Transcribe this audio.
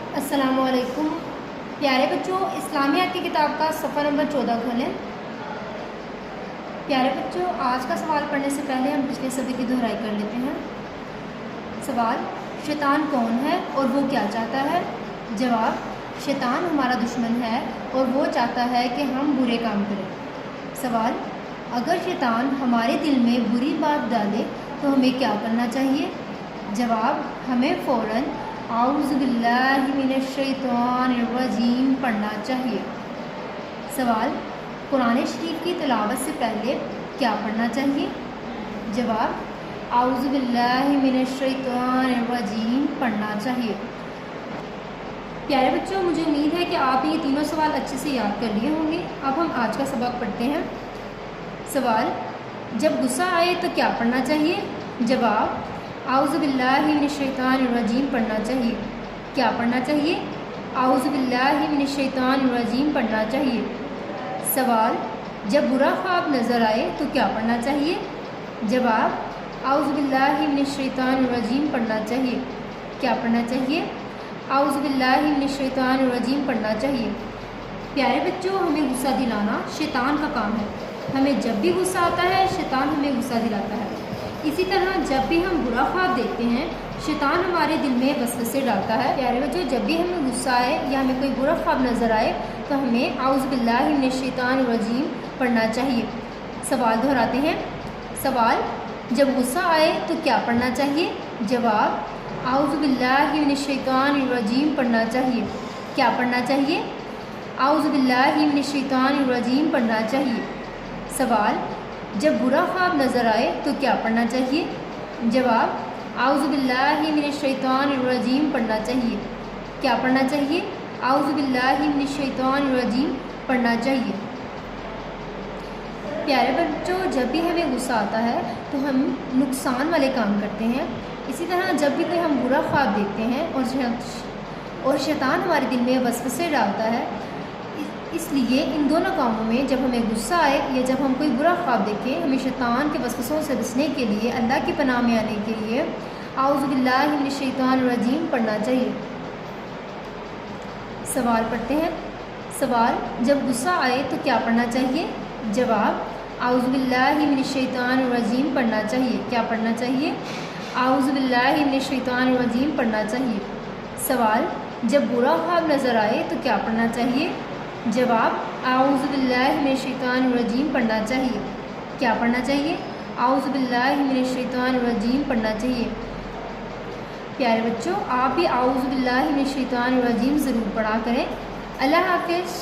अस्सलामु अलैकुम प्यारे बच्चों, इस्लामियात की किताब का सफ़ा नंबर 14 खोलें। प्यारे बच्चों, आज का सवाल पढ़ने से पहले हम पिछले सभी की दोहराई कर लेते हैं। सवाल, शैतान कौन है और वो क्या चाहता है? जवाब, शैतान हमारा दुश्मन है और वो चाहता है कि हम बुरे काम करें। सवाल, अगर शैतान हमारे दिल में बुरी बात डाले तो हमें क्या करना चाहिए? जवाब, हमें फ़ौरन आऊज़ु बिल्लाहि मिनश शैतानिर रजीम पढ़ना चाहिए। सवाल, कुरान शरीफ की तिलावत से पहले क्या पढ़ना चाहिए? जवाब, आऊज़ु बिल्लाहि मिनश शैतानिर रजीम पढ़ना चाहिए। प्यारे बच्चों, मुझे उम्मीद है कि आप ये तीनों सवाल अच्छे से याद कर लिए होंगे। अब हम आज का सबक पढ़ते हैं। सवाल, जब गुस्सा आए तो क्या पढ़ना चाहिए? जवाब, आऊज़ु बिल्लाहि मिनश शैतानिर रजीम पढ़ना चाहिए। क्या पढ़ना चाहिए? आऊज़ु बिल्लाहि मिनश शैतानिर रजीम पढ़ना चाहिए। सवाल, जब बुरा ख्वाब नज़र आए तो क्या पढ़ना चाहिए? जवाब, आऊज़ु बिल्लाहि मिनश शैतानिर रजीम पढ़ना चाहिए। क्या पढ़ना चाहिए? आऊज़ु बिल्लाहि मिनश शैतानिर रजीम पढ़ना चाहिए। प्यारे बच्चों, हमें गुस्सा दिलाना शैतान का काम है। हमें जब भी गुस्सा आता है, शैतान हमें गुस्सा दिलाता है। इसी तरह जब भी हम बुरा ख्वाब देखते हैं, शैतान हमारे दिल में वसवसे डालता है। प्यारे बच्चों, जब भी हमें गुस्सा आए या हमें कोई बुरा ख्वाब नज़र आए तो हमें आऊज़ु बिल्लाहि मिनश शैतानिर रजीम पढ़ना चाहिए। सवाल दोहराते हैं। सवाल, जब गुस्सा आए तो क्या पढ़ना चाहिए? जवाब, आऊज़ु बिल्लाहि मिनश शैतानिर रजीम पढ़ना चाहिए। क्या पढ़ना चाहिए? आऊज़ु बिल्लाहि मिनश शैतानिर रजीम पढ़ना चाहिए। सवाल, जब बुरा ख्वाब नज़र आए तो क्या पढ़ना चाहिए? जवाब, आऊज़ु बिल्लाहि मिनश शैतानिर रजीम पढ़ना चाहिए। क्या पढ़ना चाहिए? आऊज़ु बिल्लाहि मिनश शैतानिर रजीम पढ़ना चाहिए। प्यारे बच्चों, जब भी हमें गुस्सा आता है तो हम नुकसान वाले काम करते हैं। इसी तरह जब भी कोई हम बुरा ख्वाब देखते हैं और शैतान हमारे दिल में वसवसे डालता है, इसलिए इन दोनों कामों में जब हमें गुस्सा आए या जब हम कोई बुरा ख्वाब देखें, हमें शैतान के वसवसों से बचने के लिए, अल्लाह की पनाह में आने के लिए आऊज़ु बिल्लाहि मिनश शैतानिर रजीम पढ़ना चाहिए। सवाल पढ़ते हैं। सवाल, जब गुस्सा आए तो क्या पढ़ना चाहिए? जवाब, आऊज़ु बिल्लाहि मिनश शैतानिर रजीम पढ़ना चाहिए। क्या पढ़ना चाहिए? आऊज़ु बिल्लाहि मिनश शैतानिर रजीम पढ़ना चाहिए। सवाल, जब बुरा ख्वाब नज़र आए तो क्या पढ़ना चाहिए? जवाब, आऊज़ु बिल्लाहि मिनश शैतानिर रजीम पढ़ना चाहिए। क्या पढ़ना चाहिए? आऊज़ु बिल्लाहि मिनश शैतानिर रजीम पढ़ना चाहिए। प्यारे बच्चों, आप भी आऊज़ु बिल्लाहि मिनश शैतानिर रजीम ज़रूर पढ़ा करें। अल्लाह हाफ़िज़।